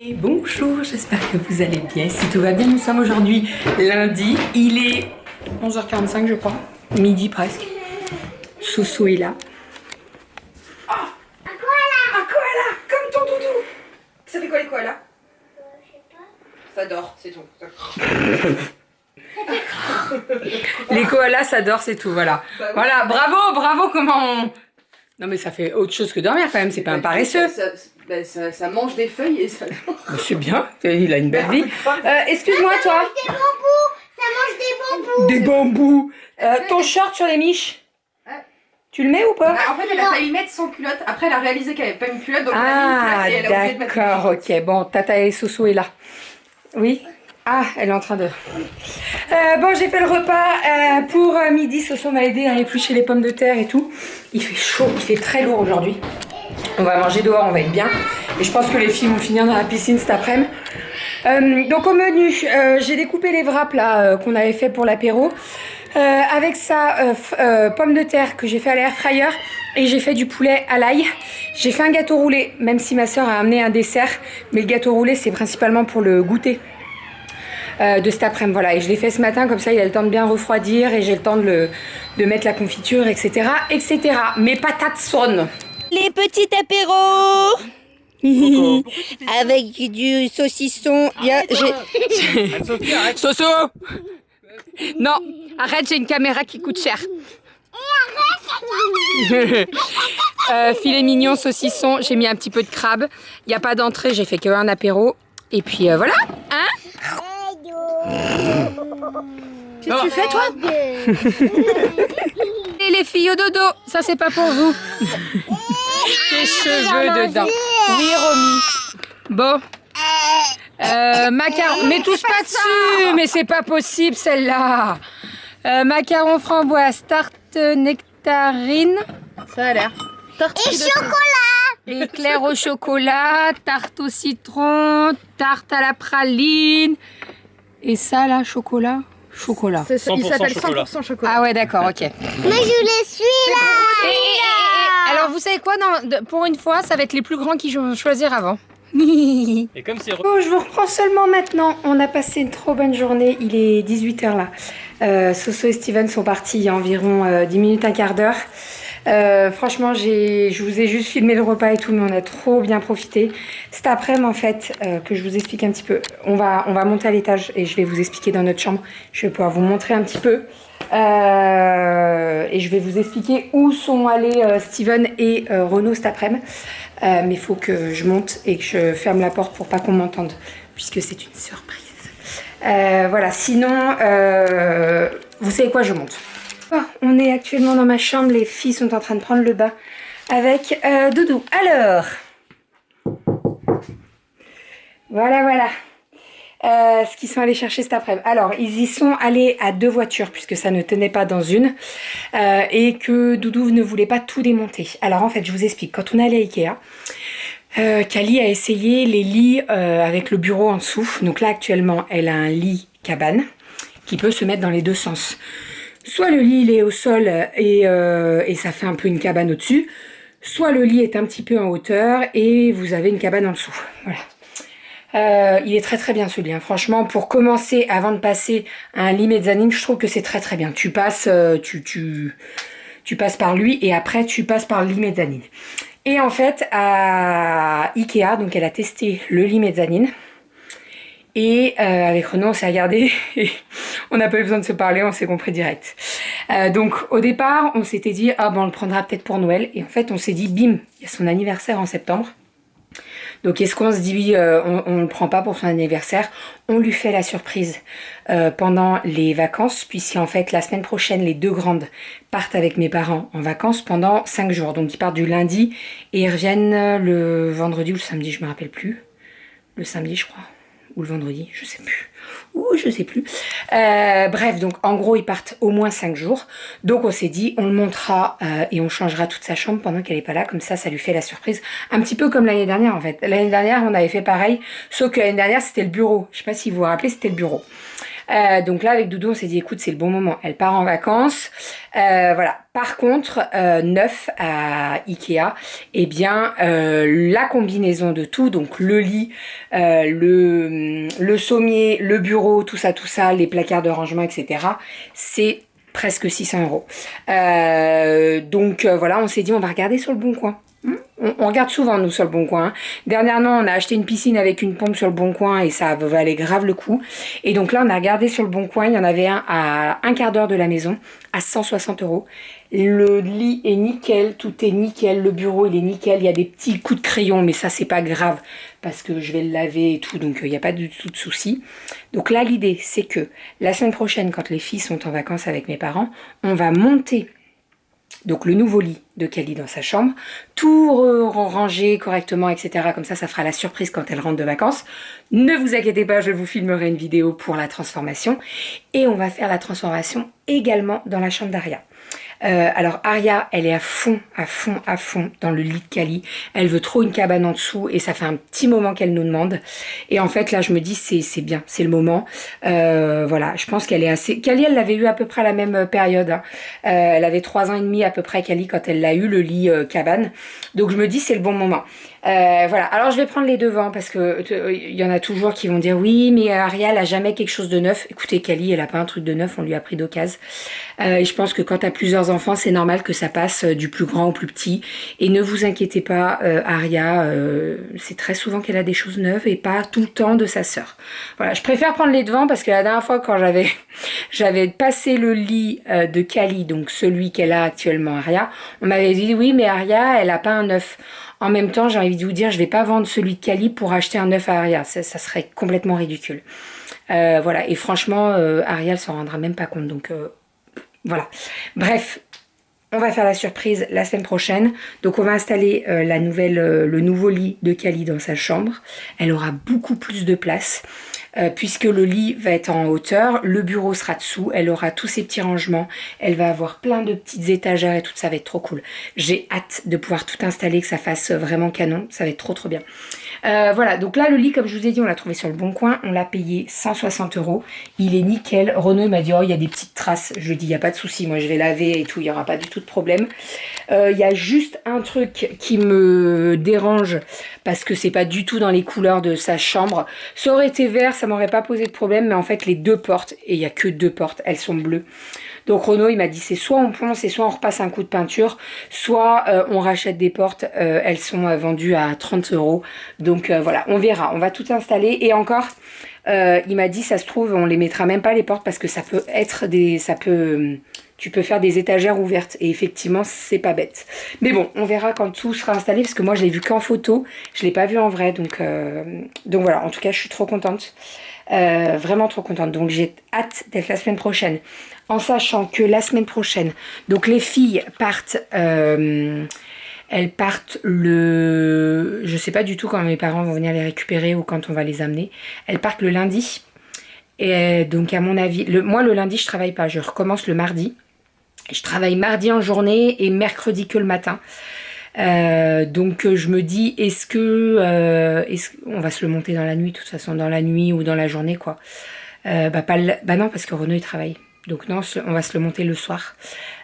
Et bonjour, j'espère que vous allez bien. Si tout va bien, nous sommes aujourd'hui lundi. Il est 11h45 je crois, midi presque. Soso est là. Oh, un koala, comme ton doudou. Ça fait quoi les koalas? Je sais pas. Ça dort, c'est tout. Les koalas, ça dort, c'est tout, voilà. Bah oui. Voilà, bravo, comment on... Non mais ça fait autre chose que dormir quand même, c'est pas un paresseux. Ça mange des feuilles et ça... C'est bien, il a une belle vie. Excuse-moi toi. Ça mange des bambous. Des bambous. Ton short sur les miches, tu le mets ou pas? En fait, elle a failli mettre sans culotte. Après, elle a réalisé qu'elle avait pas une culotte, donc elle a mis une culotte et elle a oublié de mettre une d'accord, ok. Bon, Tata et Soso est là. Oui. Ah, elle est en train de... bon, j'ai fait le repas pour midi. Soso m'a aidé à éplucher les pommes de terre et tout. Il fait chaud, il fait très lourd aujourd'hui. On va manger dehors, on va être bien. Et je pense que les filles vont finir dans la piscine cet après-midi. Donc au menu, j'ai découpé les wraps là qu'on avait fait pour l'apéro. Avec ça, pommes de terre que j'ai fait à l'air fryer. Et j'ai fait du poulet à l'ail. J'ai fait un gâteau roulé, même si ma soeur a amené un dessert. Mais le gâteau roulé, c'est principalement pour le goûter de cet après-midi. Voilà. Et je l'ai fait ce matin, comme ça il a le temps de bien refroidir. Et j'ai le temps de mettre la confiture, etc. etc. Mes patates sonnent. Les petits apéros avec du saucisson. Soso. Non, arrête, j'ai une caméra qui coûte cher. Filet mignon, saucisson, j'ai mis un petit peu de crabe. Il n'y a pas d'entrée, j'ai fait qu'un apéro. Et puis voilà, hein? Qu'est-ce que tu fais, toi? Et les filles au dodo, ça c'est pas pour vous. Tes cheveux dedans. Oui, Romy. Bon. Macaron. Mais touche pas dessus, mais c'est pas possible celle-là. Macaron framboise, tarte nectarine. Ça a l'air. Et chocolat. Éclair au chocolat, tarte au citron, tarte à la praline. Et ça là, chocolat. Chocolat. Il s'appelle chocolat. 100% chocolat. Ah ouais, d'accord, ok. Mais je les suis là. Alors vous savez quoi, pour une fois, ça va être les plus grands qui vont choisir avant. Et comme c'est... Bon, je vous reprends seulement maintenant. On a passé une trop bonne journée. Il est 18h là. Soso et Steven sont partis il y a environ 10 minutes, un quart d'heure. Franchement, je vous ai juste filmé le repas et tout, mais on a trop bien profité. Cet après-midi, en fait, que je vous explique un petit peu. On va monter à l'étage et je vais vous expliquer dans notre chambre. Je vais pouvoir vous montrer un petit peu. Et je vais vous expliquer où sont allés Steven et Renaud cet après-midi. Mais il faut que je monte et que je ferme la porte pour pas qu'on m'entende, puisque c'est une surprise. Voilà, sinon, vous savez quoi, je monte. Bon, on est actuellement dans ma chambre, les filles sont en train de prendre le bain avec Doudou. Alors, voilà. Ce qu'ils sont allés chercher cet après-midi. Alors, ils y sont allés à 2 voitures, puisque ça ne tenait pas dans une, et que Doudou ne voulait pas tout démonter. Alors, en fait, je vous explique. Quand on est allé à Ikea, Kali a essayé les lits avec le bureau en dessous. Donc là, actuellement, elle a un lit cabane qui peut se mettre dans les deux sens. Soit le lit il est au sol et ça fait un peu une cabane au-dessus, soit le lit est un petit peu en hauteur et vous avez une cabane en dessous. Voilà. Il est très très bien celui-là. Franchement, pour commencer, avant de passer à un lit mezzanine, je trouve que c'est très très bien. Tu passes, tu passes par lui et après tu passes par le lit mezzanine. Et en fait, à Ikea, donc elle a testé le lit mezzanine. Et avec Renaud, on s'est regardé et on n'a pas eu besoin de se parler, on s'est compris direct. Donc au départ, on s'était dit, ah ben on le prendra peut-être pour Noël. Et en fait, on s'est dit, bim, il y a son anniversaire en septembre. Donc est-ce qu'on se dit, on ne le prend pas pour son anniversaire? On lui fait la surprise pendant les vacances, puisqu'en fait, la semaine prochaine, les 2 grandes partent avec mes parents en vacances pendant 5 jours. Donc ils partent du lundi et ils reviennent le vendredi ou le samedi, je ne me rappelle plus. Le samedi, je crois. Ou le vendredi, je sais plus. Bref, donc en gros, ils partent au moins 5 jours. Donc on s'est dit, on le montera et on changera toute sa chambre pendant qu'elle n'est pas là. Comme ça lui fait la surprise. Un petit peu comme l'année dernière en fait. L'année dernière, on avait fait pareil. Sauf que l'année dernière, c'était le bureau. Je sais pas si vous vous rappelez, c'était le bureau. Donc là, avec Doudou, on s'est dit, écoute, c'est le bon moment. Elle part en vacances. Voilà. Par contre, neuf à Ikea, eh bien, la combinaison de tout, donc le lit, le sommier, le bureau, tout ça, les placards de rangement, etc., c'est presque 600 €. Donc voilà, on s'est dit, on va regarder sur le Bon Coin. On regarde souvent, nous, sur le Bon Coin. Hein. Dernièrement, on a acheté une piscine avec une pompe sur le Bon Coin et ça valait grave le coup. Et donc là, on a regardé sur le Bon Coin. Il y en avait un à un quart d'heure de la maison, à 160 €. Le lit est nickel, tout est nickel. Le bureau, il est nickel. Il y a des petits coups de crayon, mais ça, c'est pas grave parce que je vais le laver et tout. Donc, il n'y a pas du tout de souci. Donc là, l'idée, c'est que la semaine prochaine, quand les filles sont en vacances avec mes parents, on va monter donc le nouveau lit de Kali dans sa chambre, tout ranger correctement, etc. Comme ça fera la surprise quand elle rentre de vacances. Ne vous inquiétez pas, je vous filmerai une vidéo pour la transformation. Et on va faire la transformation également dans la chambre d'Aria. Alors Aria, elle est à fond dans le lit de Kali. Elle veut trop une cabane en dessous et ça fait un petit moment qu'elle nous demande. Et en fait là je me dis c'est bien, c'est le moment. Voilà, je pense qu'elle est assez... Kali, elle l'avait eu à peu près à la même période. Hein. Elle avait 3 ans et demi à peu près Kali quand elle l'a eu, le lit cabane. Donc je me dis c'est le bon moment. Voilà, alors je vais prendre les devants parce que il y en a toujours qui vont dire oui mais Aria elle a jamais quelque chose de neuf. Écoutez, Kali elle a pas un truc de neuf, on lui a pris d'occasion. Et je pense que quand t'as plusieurs enfants c'est normal que ça passe du plus grand au plus petit. Et ne vous inquiétez pas, Aria c'est très souvent qu'elle a des choses neuves et pas tout le temps de sa sœur. Voilà, je préfère prendre les devants parce que la dernière fois quand j'avais passé le lit de Kali, donc celui qu'elle a actuellement Aria, on m'avait dit oui mais Aria elle a pas un neuf. En même temps, j'ai envie de vous dire, je vais pas vendre celui de Kali pour acheter un neuf à Aria. Ça serait complètement ridicule. Voilà. Et franchement, Aria, elle s'en rendra même pas compte. Donc, voilà. Bref, on va faire la surprise la semaine prochaine. Donc, on va installer le nouveau lit de Kali dans sa chambre. Elle aura beaucoup plus de place. Puisque le lit va être en hauteur, le bureau sera dessous, elle aura tous ses petits rangements, elle va avoir plein de petites étagères et tout, ça va être trop cool. J'ai hâte de pouvoir tout installer, que ça fasse vraiment canon, ça va être trop bien. Voilà, donc là le lit comme je vous ai dit on l'a trouvé sur le Bon Coin, on l'a payé 160 €, il est nickel. Renaud m'a dit oh il y a des petites traces, je lui ai dit il n'y a pas de souci, moi je vais laver et tout, il n'y aura pas du tout de problème. Il y a juste un truc qui me dérange parce que c'est pas du tout dans les couleurs de sa chambre. Ça aurait été vert, ça m'aurait pas posé de problème, mais en fait les deux portes, et il n'y a que 2 portes, elles sont bleues. Donc Renaud il m'a dit c'est soit on ponce et soit on repasse un coup de peinture, soit on rachète des portes, elles sont vendues à 30 €. Donc voilà, on verra, on va tout installer. Et encore, il m'a dit ça se trouve on les mettra même pas les portes parce que ça peut être tu peux faire des étagères ouvertes et effectivement c'est pas bête. Mais bon, on verra quand tout sera installé parce que moi je l'ai vu qu'en photo, je l'ai pas vu en vrai. Donc voilà, en tout cas je suis trop contente. Vraiment trop contente. Donc j'ai hâte d'être la semaine prochaine. En sachant que la semaine prochaine, donc les filles partent, elles partent je sais pas du tout quand mes parents vont venir les récupérer ou quand on va les amener. Elles partent le lundi. Et donc à mon avis, moi le lundi je travaille pas, je recommence le mardi. Je travaille mardi en journée et mercredi que le matin. Donc je me dis est-ce qu'on va se le monter dans la nuit, de toute façon dans la nuit ou dans la journée quoi. Bah non parce que Renaud il travaille. Donc non, on va se le monter le soir.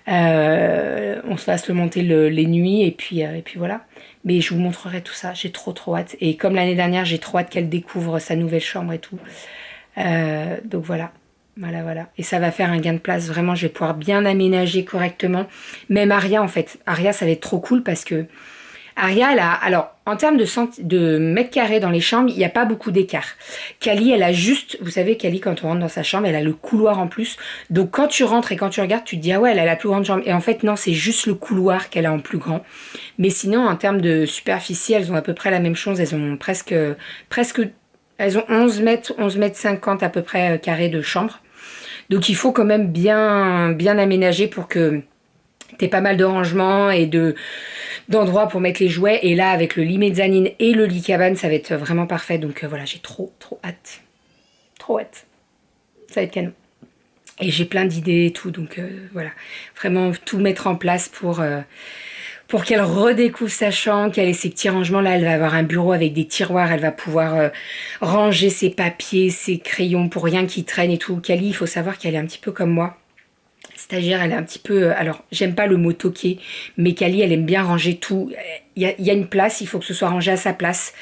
On va se le monter les nuits et puis voilà. Mais je vous montrerai tout ça, j'ai trop hâte. Et comme l'année dernière, j'ai trop hâte qu'elle découvre sa nouvelle chambre et tout. Donc voilà. Voilà. Et ça va faire un gain de place. Vraiment, je vais pouvoir bien aménager correctement. Même Aria, en fait. Aria, ça va être trop cool parce que Aria, elle a... Alors, en termes de mètres carrés dans les chambres, il n'y a pas beaucoup d'écart. Kali, elle a juste... Vous savez, Kali, quand on rentre dans sa chambre, elle a le couloir en plus. Donc, quand tu rentres et quand tu regardes, tu te dis, ah ouais, elle a la plus grande chambre. Et en fait, non, c'est juste le couloir qu'elle a en plus grand. Mais sinon, en termes de superficie, elles ont à peu près la même chose. Elles ont presque... Elles ont 11 mètres 50 à peu près carrés de chambre. Donc il faut quand même bien aménager pour que t'aies pas mal de rangements et d'endroits pour mettre les jouets. Et là avec le lit mezzanine et le lit cabane ça va être vraiment parfait. Donc voilà, j'ai trop hâte. Trop hâte. Ça va être canon. Et j'ai plein d'idées et tout. Donc voilà, vraiment tout mettre en place pour qu'elle redécouvre sa chambre, qu'elle ait ses petits rangements. Là, elle va avoir un bureau avec des tiroirs, elle va pouvoir ranger ses papiers, ses crayons pour rien qui traîne et tout. Kali, il faut savoir qu'elle est un petit peu comme moi. C'est-à-dire, elle est un petit peu... Alors, j'aime pas le mot toquer, mais Kali, elle aime bien ranger tout. Il y a une place, il faut que ce soit rangé à sa place.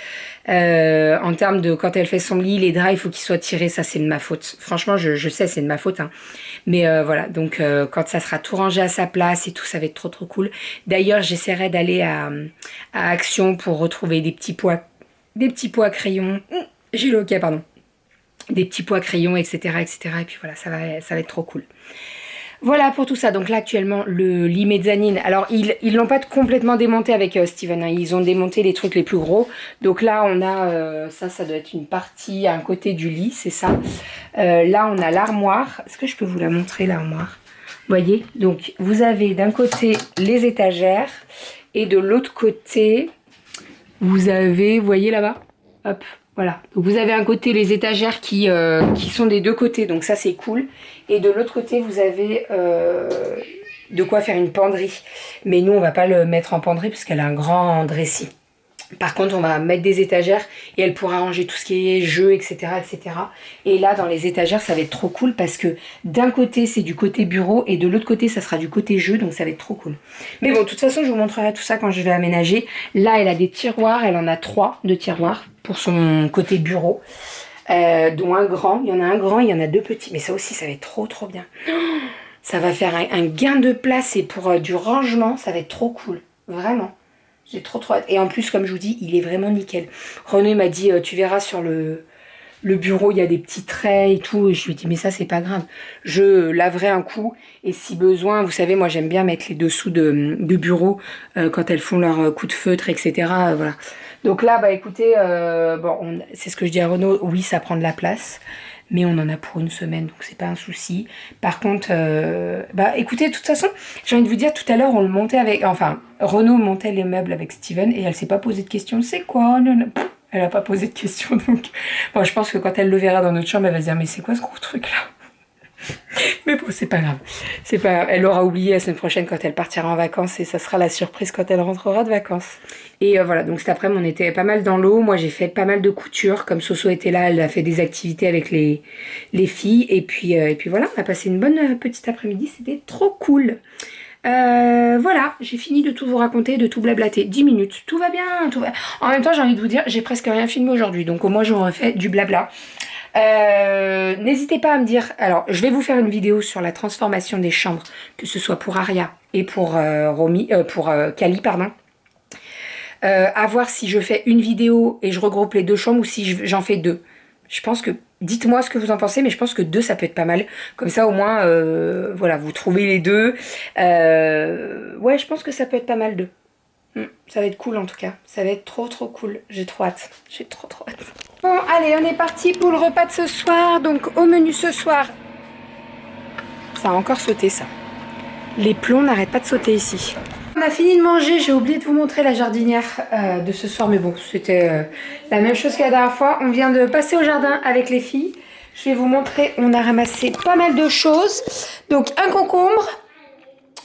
En termes de quand elle fait son lit, les draps, il faut qu'ils soient tirés. Ça, c'est de ma faute. Franchement, je sais, c'est de ma faute. Hein. Mais voilà, donc quand ça sera tout rangé à sa place et tout, ça va être trop trop cool. D'ailleurs, j'essaierai d'aller à Action pour retrouver des petits pois crayons. J'ai le hockey, pardon. Des petits pois crayons, etc., etc. Et puis voilà, ça va être trop cool. Voilà pour tout ça. Donc là actuellement le lit mezzanine. Alors ils l'ont pas complètement démonté avec Steven. Hein. Ils ont démonté les trucs les plus gros. Donc là on a ça doit être une partie à un côté du lit, c'est ça. Là on a l'armoire. Est-ce que je peux vous la montrer l'armoire? Voyez. Donc vous avez d'un côté les étagères et de l'autre côté vous avez, voyez là-bas. Hop. Voilà, donc vous avez un côté les étagères qui sont des deux côtés, donc ça c'est cool. Et de l'autre côté vous avez de quoi faire une penderie. Mais nous on va pas le mettre en penderie parce qu'elle a un grand dressing. Par contre on va mettre des étagères et elle pourra ranger tout ce qui est jeux, etc., etc. Et là dans les étagères ça va être trop cool parce que d'un côté c'est du côté bureau et de l'autre côté ça sera du côté jeu, donc ça va être trop cool. Mais bon, de toute façon je vous montrerai tout ça quand je vais aménager. Là elle a des tiroirs, elle en a 3 de tiroirs pour son côté bureau, dont un grand. Il y en a un grand, il y en a 2 petits, mais ça aussi ça va être trop trop bien. Ça va faire un gain de place et pour du rangement ça va être trop cool, vraiment. J'ai trop hâte. Et en plus, comme je vous dis, il est vraiment nickel. René m'a dit, tu verras sur le bureau, il y a des petits traits et tout. Et je lui ai dit, mais ça, c'est pas grave. Je laverai un coup. Et si besoin, vous savez, moi, j'aime bien mettre les dessous de bureau quand elles font leur coup de feutre, etc. Voilà. Donc là, bah écoutez, c'est ce que je dis à Renaud. Oui, ça prend de la place. Mais on en a pour une semaine, donc c'est pas un souci. Par contre, écoutez, de toute façon, j'ai envie de vous dire, tout à l'heure, on le montait avec... Enfin, Renaud montait les meubles avec Steven et elle s'est pas posé de questions. C'est quoi? Non. Elle a pas posé de questions, donc... Bon, je pense que quand elle le verra dans notre chambre, elle va se dire, mais c'est quoi ce gros truc-là? Mais bon, c'est pas grave. C'est pas grave. Elle aura oublié la semaine prochaine quand elle partira en vacances et ça sera la surprise quand elle rentrera de vacances. Et voilà, donc cet après-midi, on était pas mal dans l'eau. Moi, j'ai fait pas mal de couture. Comme Soso était là, elle a fait des activités avec les filles. Et puis voilà, on a passé une bonne petite après-midi. C'était trop cool. Voilà, j'ai fini de tout vous raconter, de tout blablater. 10 minutes, tout va bien, tout va... En même temps, j'ai envie de vous dire, j'ai presque rien filmé aujourd'hui. Donc au moins, j'aurais fait du blabla. N'hésitez pas à me dire, alors je vais vous faire une vidéo sur la transformation des chambres, que ce soit pour Aria et pour Kali, pardon. À voir si je fais une vidéo et je regroupe les 2 chambres ou si j'en fais 2. Je pense que, dites-moi ce que vous en pensez, mais je pense que 2 ça peut être pas mal. Comme ça au moins, voilà, vous trouvez les 2. Ouais, je pense que ça peut être pas mal 2. Ça va être cool en tout cas, ça va être trop trop cool, j'ai trop hâte, j'ai trop hâte. Bon allez, on est parti pour le repas de ce soir. Donc au menu ce soir, ça a encore sauté ça, les plombs n'arrêtent pas de sauter ici. On a fini de manger, j'ai oublié de vous montrer la jardinière de ce soir, mais bon c'était la même chose que la dernière fois. On vient de passer au jardin avec les filles, je vais vous montrer, on a ramassé pas mal de choses. Donc un concombre,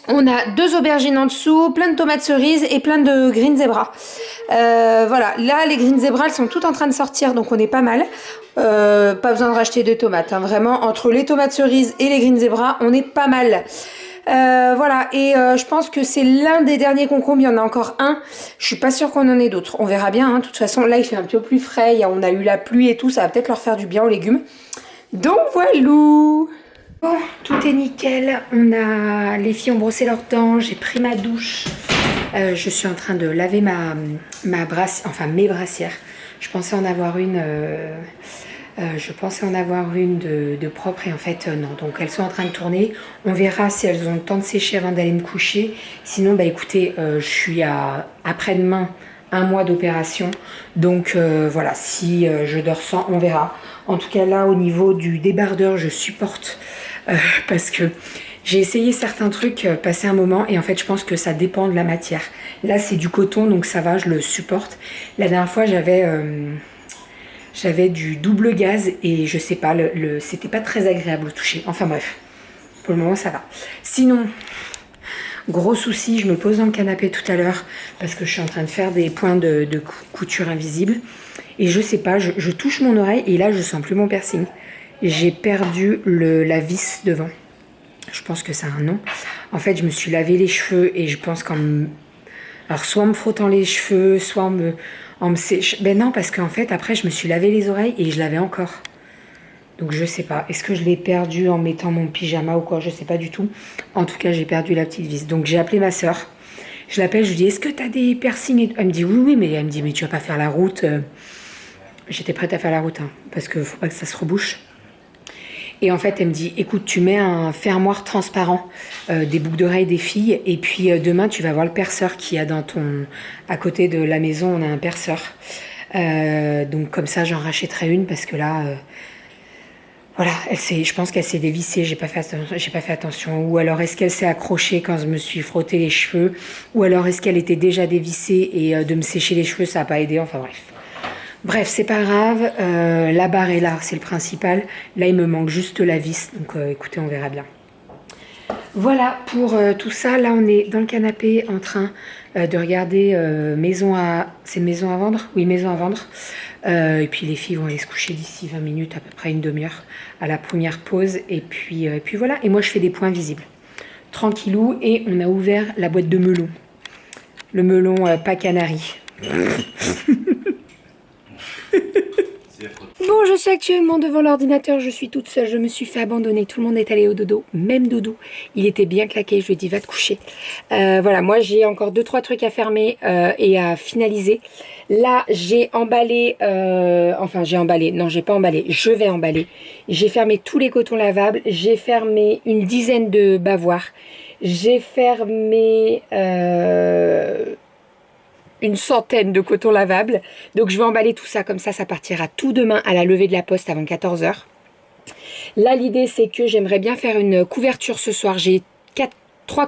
on a 2 aubergines en dessous, plein de tomates cerises et plein de green zebra. Voilà, là les green zebra elles sont toutes en train de sortir, donc on est pas mal. Pas besoin de racheter de tomates, hein. Vraiment entre les tomates cerises et les green zebra, on est pas mal. Voilà, et je pense que c'est l'un des derniers concombres, il y en a encore un. Je suis pas sûre qu'on en ait d'autres, on verra bien. Hein. De toute façon, là il fait un petit peu plus frais, on a eu la pluie et tout, ça va peut-être leur faire du bien aux légumes. Donc voilà. Bon, tout est nickel, les filles ont brossé leurs dents, j'ai pris ma douche, je suis en train de laver mes brassières. Je pensais en avoir une, de propre et en fait non, donc elles sont en train de tourner. On verra si elles ont le temps de sécher avant d'aller me coucher. Sinon, bah écoutez, je suis après-demain 1 mois d'opération, donc voilà, si je dors sans, on verra. En tout cas là, au niveau du débardeur, je supporte parce que j'ai essayé certains trucs passé un moment et en fait je pense que ça dépend de la matière. Là c'est du coton donc ça va, je le supporte. La dernière fois j'avais du double gaz et je sais pas, c'était pas très agréable au toucher. Enfin bref, pour le moment ça va. Sinon, Gros souci, je me pose dans le canapé tout à l'heure parce que je suis en train de faire des points de couture invisibles. Et je sais pas, je touche mon oreille et là je sens plus mon piercing. J'ai perdu la vis devant. Je pense que ça a un nom. En fait, je me suis lavé les cheveux et je pense alors soit en me frottant les cheveux, soit en me séchant. Ben non, parce qu'en fait, après, je me suis lavé les oreilles et je l'avais encore. Donc je sais pas. Est-ce que je l'ai perdu en mettant mon pyjama ou quoi? Je sais pas du tout. En tout cas, j'ai perdu la petite vis. Donc j'ai appelé ma soeur. Je l'appelle, je lui dis, est-ce que t'as des piercings? Elle me dit oui, mais elle me dit, mais tu vas pas faire la route. J'étais prête à faire la route, hein, parce que faut pas que ça se rebouche. Et en fait, elle me dit, écoute, tu mets un fermoir transparent, des boucles d'oreilles des filles, et puis demain, tu vas voir le perceur qu'il y a à côté de la maison, on a un perceur. Donc comme ça, j'en rachèterai une, parce que là, voilà, je pense qu'elle s'est dévissée, j'ai pas fait attention. Ou alors, est-ce qu'elle s'est accrochée quand je me suis frotté les cheveux? Ou alors, est-ce qu'elle était déjà dévissée et de me sécher les cheveux, ça n'a pas aidé, enfin bref. Bref, c'est pas grave, la barre est là, c'est le principal. Là, il me manque juste la vis, donc écoutez, on verra bien. Voilà pour tout ça. Là, on est dans le canapé en train de regarder C'est Maison à vendre? Oui, Maison à vendre. Et puis les filles vont aller se coucher d'ici 20 minutes, à peu près une demi-heure, à la première pause. Et puis voilà, et moi je fais des points visibles. Tranquillou, et on a ouvert la boîte de melon. Le melon pas canari. Bon, je suis actuellement devant l'ordinateur, je suis toute seule, je me suis fait abandonner, tout le monde est allé au dodo, même Doudou, il était bien claqué, je lui ai dit va te coucher. Voilà, moi j'ai encore 2-3 trucs à fermer et à finaliser. Là, j'ai emballé, non j'ai pas emballé, je vais emballer. J'ai fermé tous les cotons lavables, j'ai fermé une dizaine de bavoirs, j'ai fermé... une centaine de cotons lavables. Donc je vais emballer tout ça, comme ça partira tout demain à la levée de la poste avant 14 h. Là, l'idée, c'est que j'aimerais bien faire une couverture ce soir. J'ai 3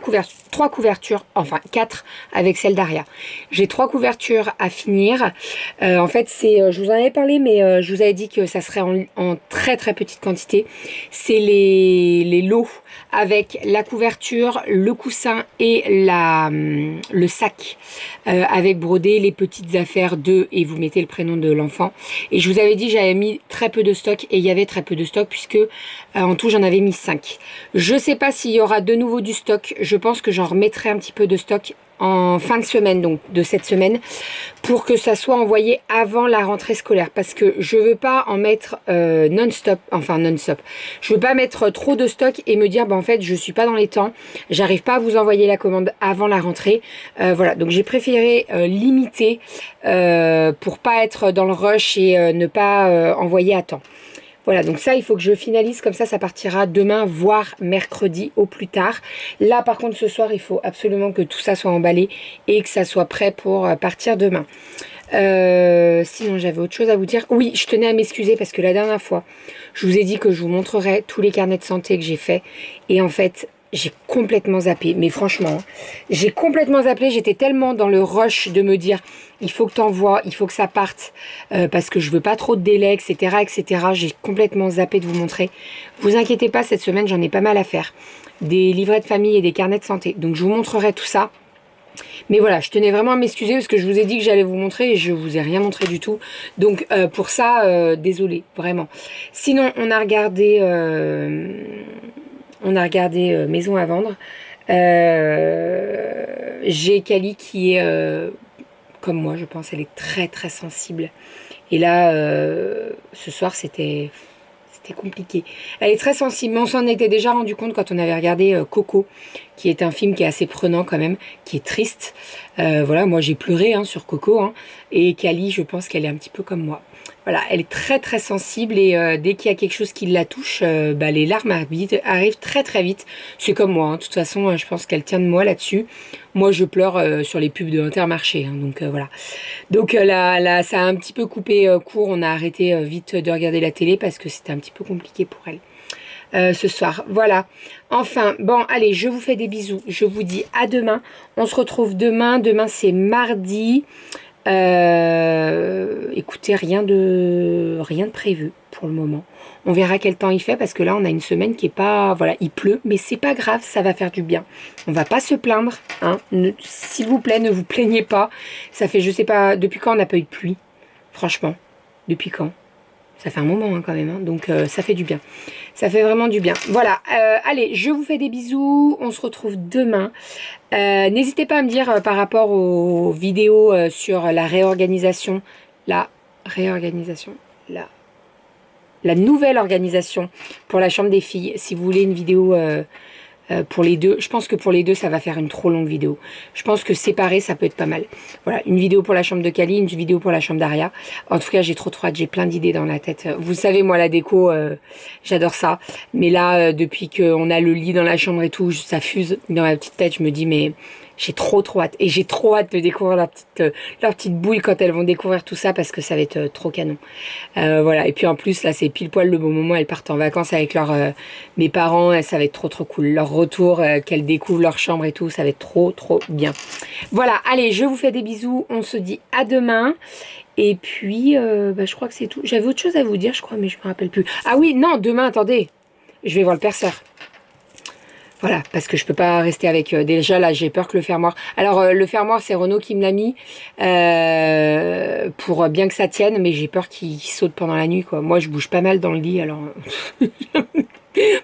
couvertures, enfin 4 avec celle d'Aria. J'ai 3 couvertures à finir. En fait, je vous en avais parlé, mais je vous avais dit que ça serait en très très petite quantité. C'est les lots avec la couverture, le coussin et le sac avec brodé, les petites affaires et vous mettez le prénom de l'enfant. Et je vous avais dit, j'avais mis très peu de stock et il y avait très peu de stock puisque en tout j'en avais mis 5. Je sais pas s'il y aura de nouveau du stock. Je pense que j'en remettrai un petit peu de stock en fin de semaine, donc de cette semaine, pour que ça soit envoyé avant la rentrée scolaire, parce que je veux pas en mettre non-stop, je veux pas mettre trop de stock et me dire en fait je suis pas dans les temps, j'arrive pas à vous envoyer la commande avant la rentrée. Voilà, donc j'ai préféré limiter pour pas être dans le rush et ne pas envoyer à temps. Voilà, donc ça, il faut que je finalise, comme ça partira demain, voire mercredi au plus tard. Là, par contre, ce soir, il faut absolument que tout ça soit emballé et que ça soit prêt pour partir demain. Sinon, j'avais autre chose à vous dire. Oui, je tenais à m'excuser parce que la dernière fois, je vous ai dit que je vous montrerais tous les carnets de santé que j'ai faits. Et en fait, j'ai complètement zappé. Mais franchement, j'ai complètement zappé. J'étais tellement dans le rush de me dire... il faut que tu envoies, il faut que ça parte, parce que je veux pas trop de délai, etc., etc. J'ai complètement zappé de vous montrer. Vous inquiétez pas, cette semaine, j'en ai pas mal à faire. Des livrets de famille et des carnets de santé. Donc, je vous montrerai tout ça. Mais voilà, je tenais vraiment à m'excuser parce que je vous ai dit que j'allais vous montrer et je vous ai rien montré du tout. Donc, pour ça, désolé, vraiment. Sinon, on a regardé Maison à vendre. J'ai Kali qui est... comme moi, je pense, elle est très très sensible. Et là, ce soir, c'était compliqué. Elle est très sensible, mais on s'en était déjà rendu compte quand on avait regardé Coco, qui est un film qui est assez prenant quand même, qui est triste. Voilà, moi j'ai pleuré sur Coco. Et Kali, je pense qu'elle est un petit peu comme moi. Voilà, elle est très très sensible et dès qu'il y a quelque chose qui la touche, les larmes arrivent très très vite. C'est comme moi, de toute façon, je pense qu'elle tient de moi là-dessus. Moi, je pleure sur les pubs de Intermarché, donc voilà. Donc là, ça a un petit peu coupé court. On a arrêté vite de regarder la télé parce que c'était un petit peu compliqué pour elle. Ce soir, voilà. Enfin, bon, allez, je vous fais des bisous. Je vous dis à demain. On se retrouve demain. Demain, c'est mardi. Écoutez, rien de prévu pour le moment. On verra quel temps il fait parce que là on a une semaine qui est pas, voilà, il pleut, mais c'est pas grave, ça va faire du bien. On va pas se plaindre, hein. S'il vous plaît, ne vous plaignez pas. Ça fait, je sais pas, depuis quand on n'a pas eu de pluie, franchement, depuis quand? Ça fait un moment hein, quand même, hein. Donc ça fait du bien. Ça fait vraiment du bien. Voilà, allez, je vous fais des bisous. On se retrouve demain. N'hésitez pas à me dire par rapport aux vidéos sur la réorganisation. La nouvelle organisation pour la chambre des filles. Si vous voulez une vidéo pour les deux, je pense que pour les deux, ça va faire une trop longue vidéo. Je pense que séparé, ça peut être pas mal. Voilà, une vidéo pour la chambre de Kali, une vidéo pour la chambre d'Aria. En tout cas, j'ai trop hâte, j'ai plein d'idées dans la tête. Vous savez, moi, la déco, j'adore ça. Mais là, depuis qu'on a le lit dans la chambre et tout, ça fuse dans ma petite tête. Je me dis, mais j'ai trop hâte. Et j'ai trop hâte de découvrir leur petite boule quand elles vont découvrir tout ça parce que ça va être trop canon. Voilà, et puis en plus, là, c'est pile poil le bon moment. Elles partent en vacances avec mes parents et ça va être trop cool. Leur retour, qu'elles découvrent leur chambre et tout, ça va être trop bien. Voilà, allez, je vous fais des bisous. On se dit à demain. Et puis, je crois que c'est tout. J'avais autre chose à vous dire, je crois, mais je me rappelle plus. Ah oui, non, demain, attendez. Je vais voir le perceur. Voilà, parce que je peux pas rester avec... déjà, là, j'ai peur que le fermoir... Alors, le fermoir, c'est Renaud qui me l'a mis pour bien que ça tienne, mais j'ai peur qu'il saute pendant la nuit, quoi. Moi, je bouge pas mal dans le lit, alors...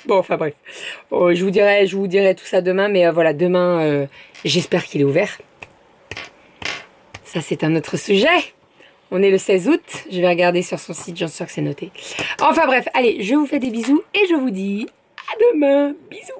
Bon, enfin bref. Je vous dirai tout ça demain, mais voilà, demain, j'espère qu'il est ouvert. Ça, c'est un autre sujet. On est le 16 août. Je vais regarder sur son site, j'en suis sûre que c'est noté. Enfin bref, allez, je vous fais des bisous et je vous dis à demain. Bisous.